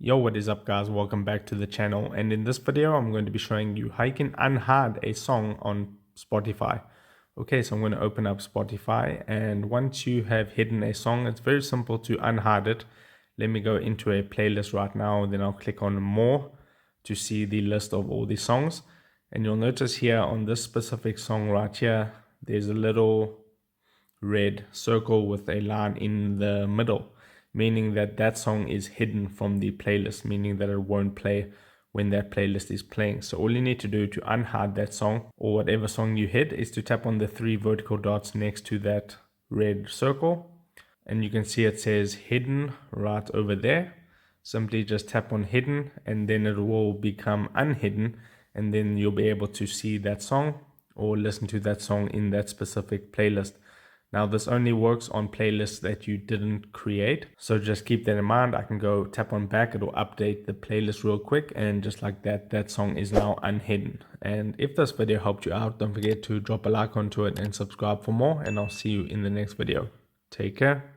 Yo, what is up guys, welcome back to the channel, and in this video I'm going to be showing you how you can unhide a song on Spotify. Okay, so I'm going to open up Spotify, and once you have hidden a song, it's very simple to unhide it. Let me go into a playlist right now, then I'll click on more to see the list of all the songs. And you'll notice here on this specific song right here, there's a little red circle with a line in the middle, meaning that that song is hidden from the playlist, meaning that it won't play when that playlist is playing. So all you need to do to unhide that song or whatever song you hid is to tap on the three vertical dots next to that red circle, and you can see it says hidden right over there. Simply just tap on hidden and then it will become unhidden, and then you'll be able to see that song or listen to that song in that specific playlist. Now this only works on playlists that you didn't create, so just keep that in mind. I can go tap on back, it'll update the playlist real quick, and just like that, that song is now unhidden. And if this video helped you out, don't forget to drop a like onto it and subscribe for more, and I'll see you in the next video. Take care.